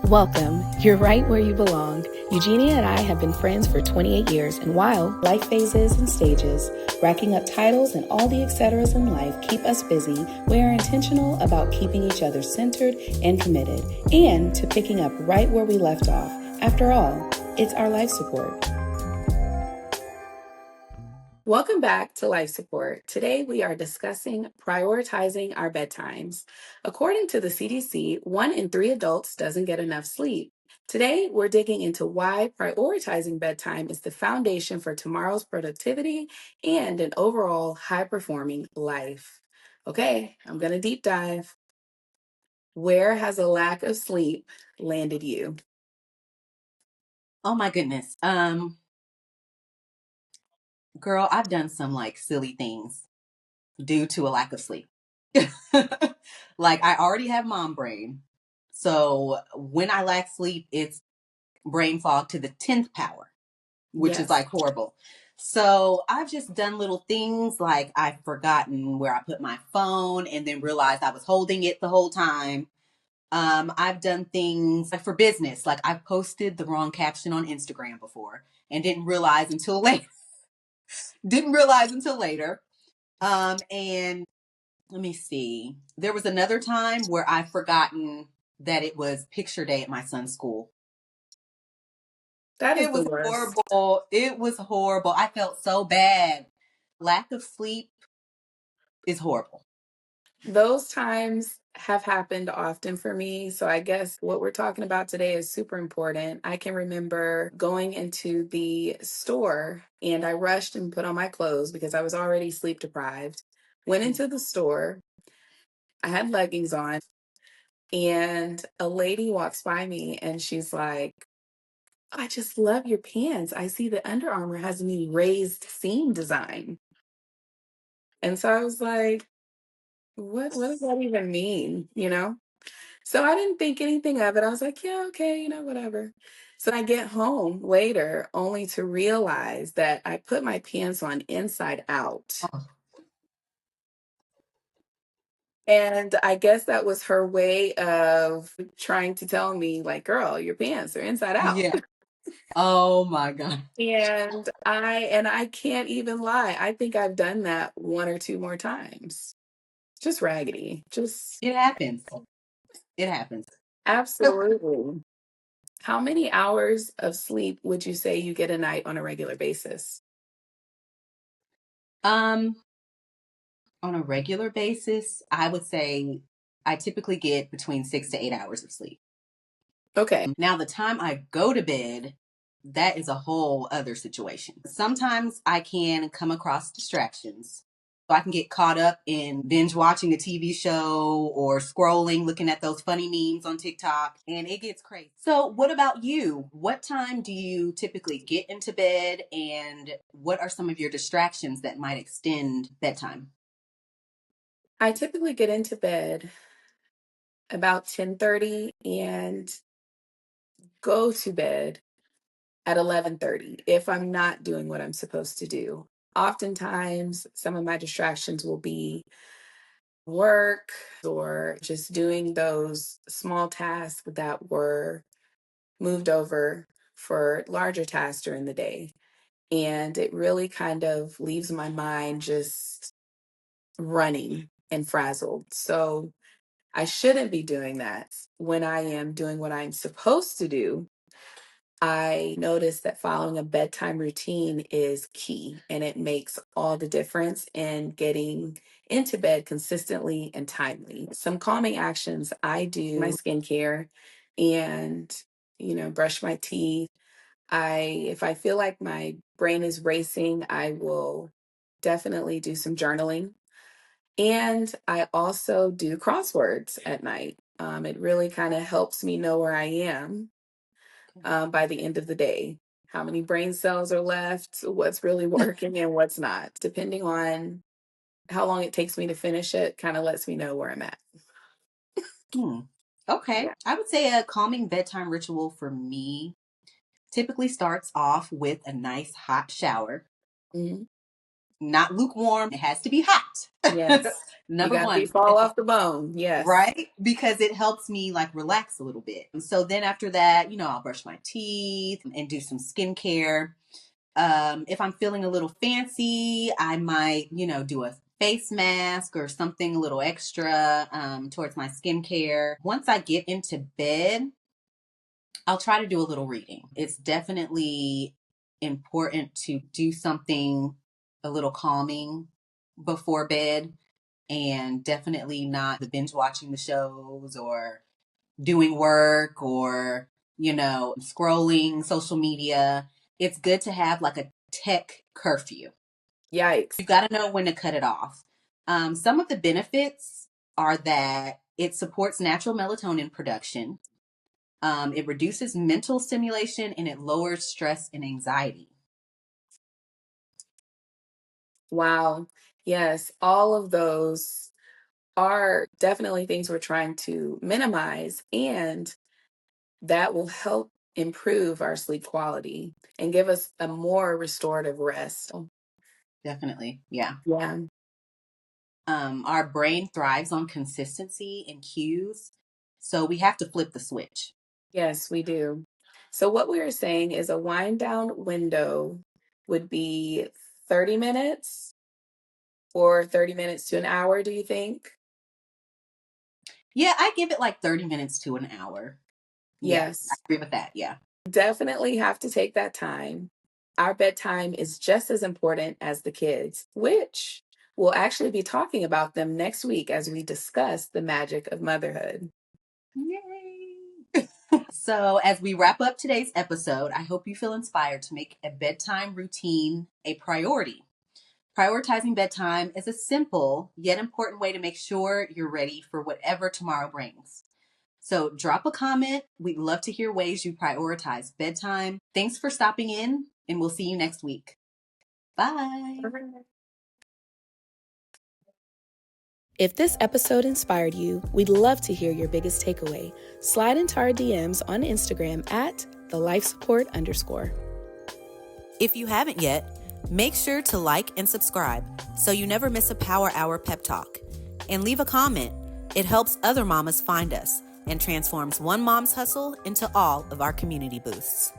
Welcome. You're right where you belong. Eugenia and I have been friends for 28 years, and while life phases and stages, racking up titles and all the etceteras in life keep us busy, we are intentional about keeping each other centered and committed, and to picking up right where we left off. After all, it's our life support. Welcome back to Life Support. Today we are discussing prioritizing our bedtimes. According to the CDC, 1 in 3 adults doesn't get enough sleep. Today we're digging into why prioritizing bedtime is the foundation for tomorrow's productivity and an overall high-performing life. Okay, I'm going to deep dive. Where has a lack of sleep landed you? Oh my goodness. Girl, I've done some like silly things due to a lack of sleep. Like I already have mom brain. So when I lack sleep, it's brain fog to the 10th power, which is Yes. like horrible. So I've just done little things like I've forgotten where I put my phone and then realized I was holding it the whole time. I've done things like for business, like I've posted the wrong caption on Instagram before and didn't realize until later. Didn't realize until later. And let me see. There was another time where I've forgotten that it was picture day at my son's school. That is It the was worst. horrible. It was horrible. I felt so bad. Lack of sleep is horrible. Those times have happened often for me. So I guess what we're talking about today is super important. I can remember going into the store and I rushed and put on my clothes because I was already sleep deprived. Went into the store, I had leggings on, and a lady walks by me and she's like, I just love your pants. I see that Under Armour has a new raised seam design. And so I was like, what does that even mean? So I didn't think anything of it. I was like, yeah, okay, whatever. So I get home later only to realize that I put my pants on inside out. Oh, And I guess that was her way of trying to tell me, like, girl, your pants are inside out. yeah. Oh my God. And I can't even lie. I think I've done that one or two more times. Just raggedy. Just It happens. It happens. absolutely. How many hours of sleep would you say you get a night on a regular basis? Um, on a regular basis, I would say I typically get between 6 to 8 hours of sleep. Okay. Now, the time I go to bed, that is a whole other situation. Sometimes I can come across distractions. So I can get caught up in binge watching a TV show or scrolling, looking at those funny memes on TikTok, and it gets crazy. So, what about you? What time do you typically get into bed, and what are some of your distractions that might extend bedtime? I typically get into bed about 10:30 and go to bed at 11:30 if I'm not doing what I'm supposed to do. Oftentimes, some of my distractions will be work or just doing those small tasks that were moved over for larger tasks during the day. And it really kind of leaves my mind just running and frazzled. So I shouldn't be doing that. When I am doing what I'm supposed to do, I notice that following a bedtime routine is key and it makes all the difference in getting into bed consistently and timely. Some calming actions I do my skincare and, brush my teeth. If I feel like my brain is racing, I will definitely do some journaling. And I also do crosswords at night. It really kind of helps me know where I am by the end of the day. How many brain cells are left, what's really working and what's not. Depending on how long it takes me to finish it, kind of lets me know where I'm at. Hmm. Okay. Yeah. I would say a calming bedtime ritual for me typically starts off with a nice hot shower. Mhm. not lukewarm. It has to be hot. Yes. You Number got to be one, fall off the bone. Yes. right? Because it helps me like relax a little bit. So then after that, I'll brush my teeth and do some skincare. If I'm feeling a little fancy, I might, do a face mask or something a little extra towards my skincare. Once I get into bed, I'll try to do a little reading. It's definitely important to do something a little calming before bed, and definitely not the binge watching the shows or doing work or, scrolling social media. It's good to have like a tech curfew. Yikes. You've got to know when to cut it off. Some of the benefits are that it supports natural melatonin production. It reduces mental stimulation and it lowers stress and anxiety. Wow. Yes. All of those are definitely things we're trying to minimize, and that will help improve our sleep quality and give us a more restorative rest. Definitely. Yeah. Yeah. Our brain thrives on consistency and cues. So we have to flip the switch. Yes, we do. So what we were saying is a wind down window would be 30 minutes or 30 minutes to an hour, do you think? Yeah, I give it like 30 minutes to an hour. Yeah, I Yes. agree with that. Yeah. Definitely have to take that time. Our bedtime is just as important as the kids, which we'll actually be talking about them next week as we discuss the magic of motherhood. Yay. So, as we wrap up today's episode, I hope you feel inspired to make a bedtime routine a priority. Prioritizing bedtime is a simple yet important way to make sure you're ready for whatever tomorrow brings. So, drop a comment. We'd love to hear ways you prioritize bedtime. Thanks for stopping in, and we'll see you next week. Bye. If this episode inspired you, we'd love to hear your biggest takeaway. Slide into our DMs on Instagram at @thelifesupport_. If you haven't yet, make sure to like and subscribe so you never miss a Power Hour pep talk. And leave a comment. It helps other mamas find us and transforms one mom's hustle into all of our community boosts.